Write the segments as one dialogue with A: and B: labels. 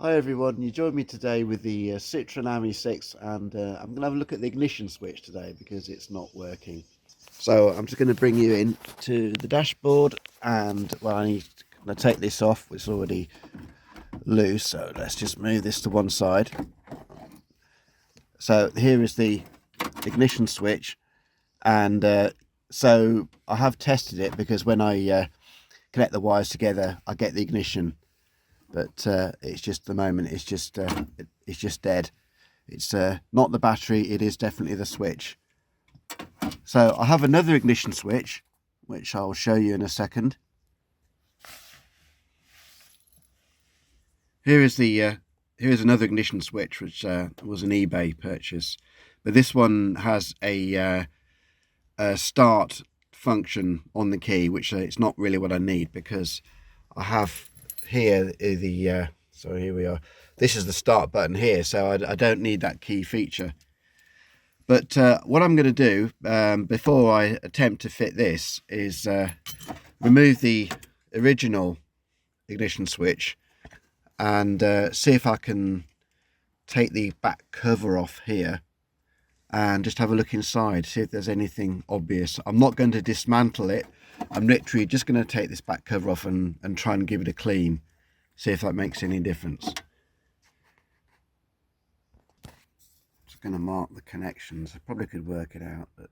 A: Hi everyone, you join me today with the Citroen Ami 6 and I'm going to have a look at the ignition switch today because it's not working. So I'm just going to bring you in to the dashboard and I'm going to take this off, it's already loose, so let's just move this to one side. So here is the ignition switch and so I have tested it because when I connect the wires together I get the ignition. But it's just the moment it's just dead. It's not the battery, it is definitely the switch. So I have another ignition switch which I'll show you in a second. Here's another ignition switch which was an eBay purchase, but this one has a start function on the key, which it's not really what I need because I have here the so here we are. This is the start button here, so I don't need that key feature. But what I'm going to do before I attempt to fit this is remove the original ignition switch and see if I can take the back cover off here and just have a look inside, see if there's anything obvious. I'm not going to dismantle it. I'm literally just going to take this back cover off and try and give it a clean, see if that makes any difference. Just going to mark the connections. I probably could work it out, but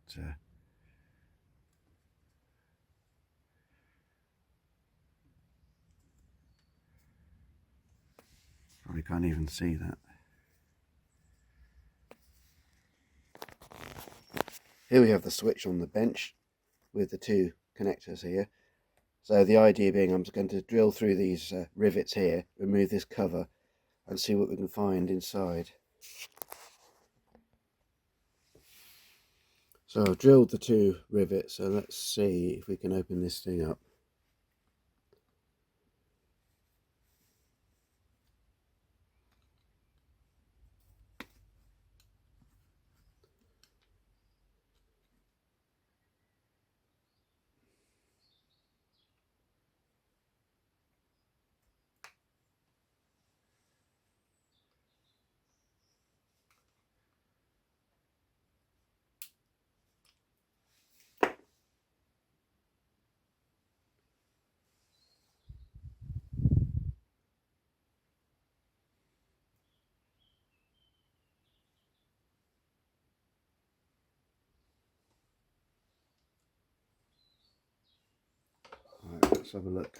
A: probably can't even see that. Here we have the switch on the bench with the two connectors here. So the idea being I'm just going to drill through these rivets here, remove this cover and see what we can find inside. So I've drilled the two rivets, so let's see if we can open this thing up. Right, let's have a look.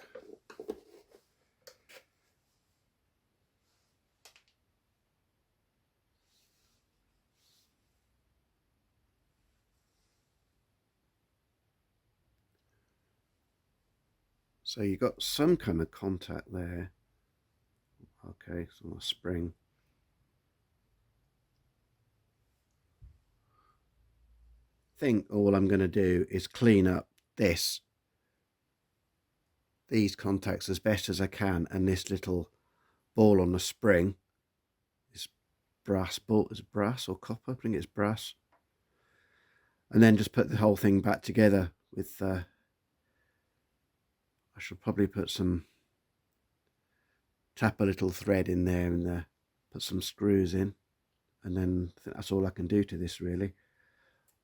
A: So you've got some kind of contact there. Okay, so a spring. I think all I'm going to do is clean up these contacts as best as I can, and this little ball on the spring, this brass ball, is it brass or copper? I think it's brass. And then just put the whole thing back together with I should probably tap a little thread in there and put some screws in, and then I think that's all I can do to this really.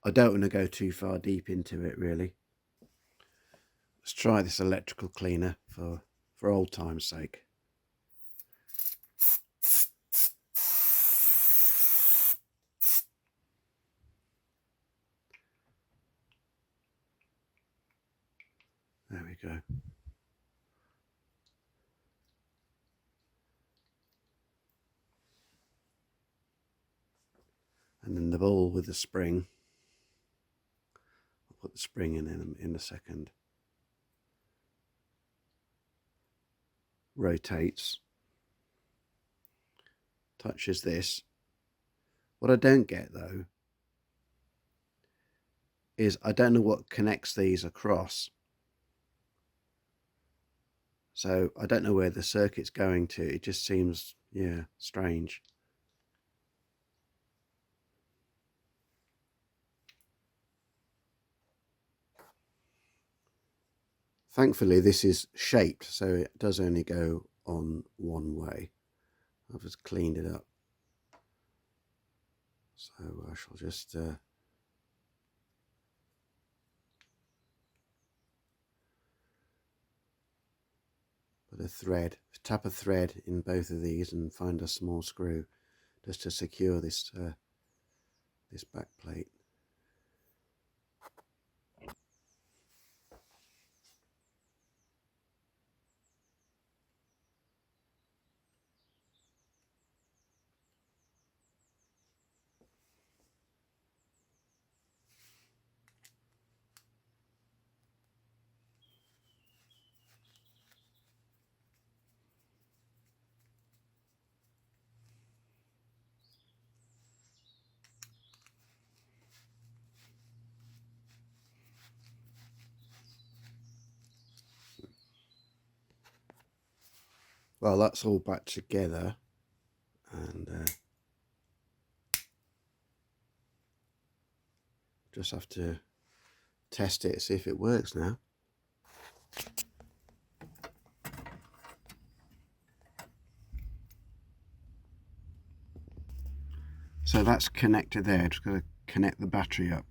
A: I don't want to go too far deep into it really. Let's try this electrical cleaner for old time's sake. There we go. And then the ball with the spring. I'll put the spring in a second. Rotates. Touches this. What I don't get though is I don't know what connects these across. So I don't know where the circuit's going to. It just seems, yeah, strange. Thankfully this is shaped, so it does only go on one way. I've just cleaned it up. So I shall just put a thread, tap a thread in both of these and find a small screw just to secure this this back plate. Well, that's all back together, and just have to test it, see if it works now. So that's connected there, just got to connect the battery up.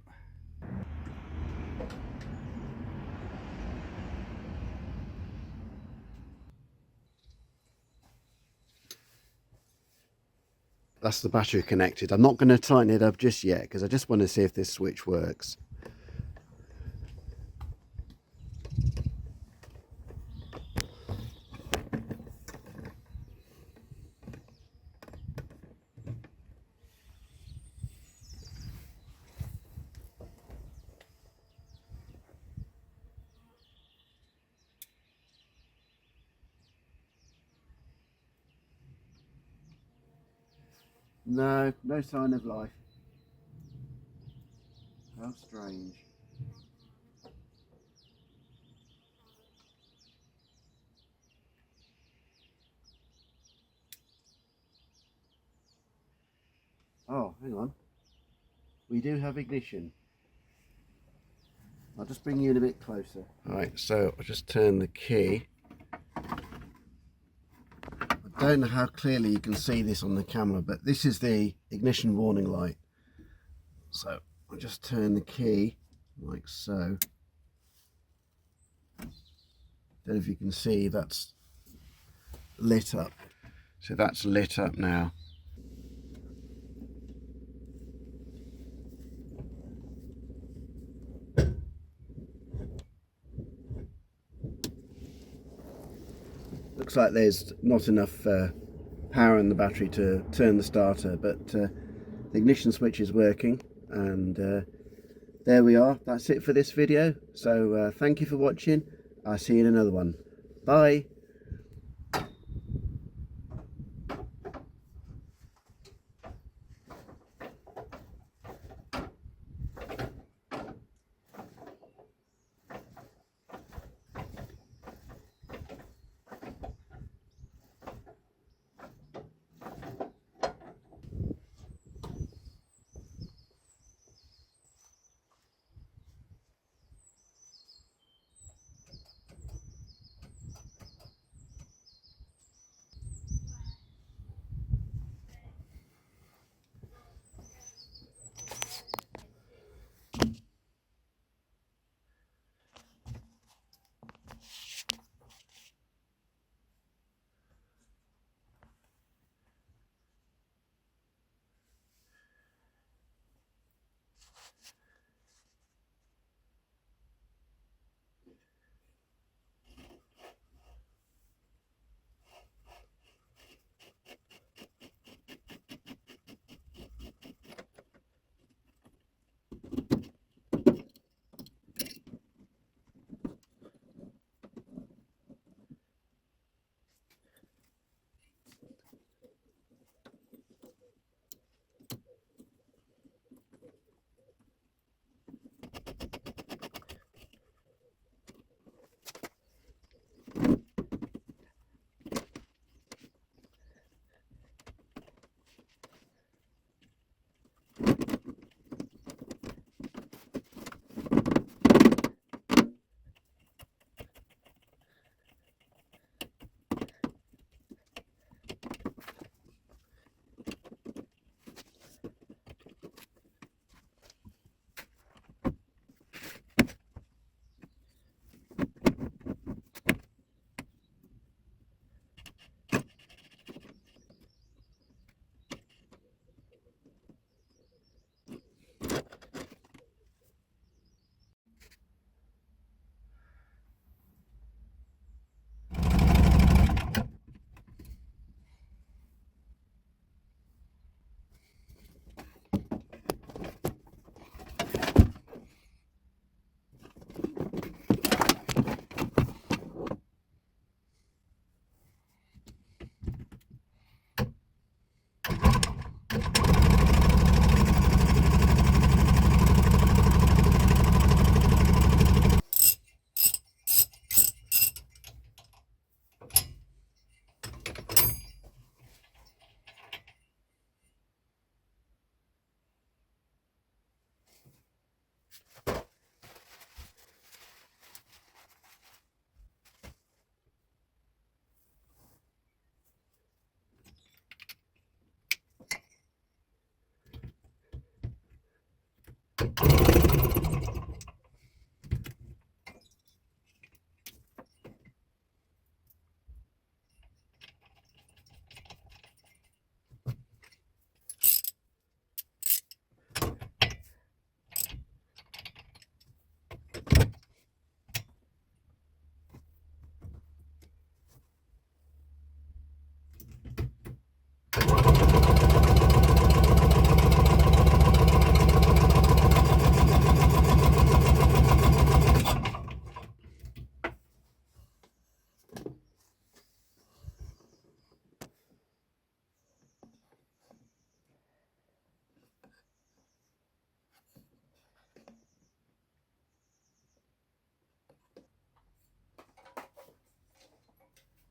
A: That's the battery connected. I'm not going to tighten it up just yet because I just want to see if this switch works. No, no sign of life. How strange. Oh, hang on. We do have ignition. I'll just bring you in a bit closer. Right, so I'll just turn the key. I don't know how clearly you can see this on the camera, but this is the ignition warning light. So I'll just turn the key like so. Don't know if you can see, that's lit up. So that's lit up now. Looks like there's not enough power in the battery to turn the starter, but the ignition switch is working, and there we are. That's it for this video. So thank you for watching. I'll see you in another one. Bye.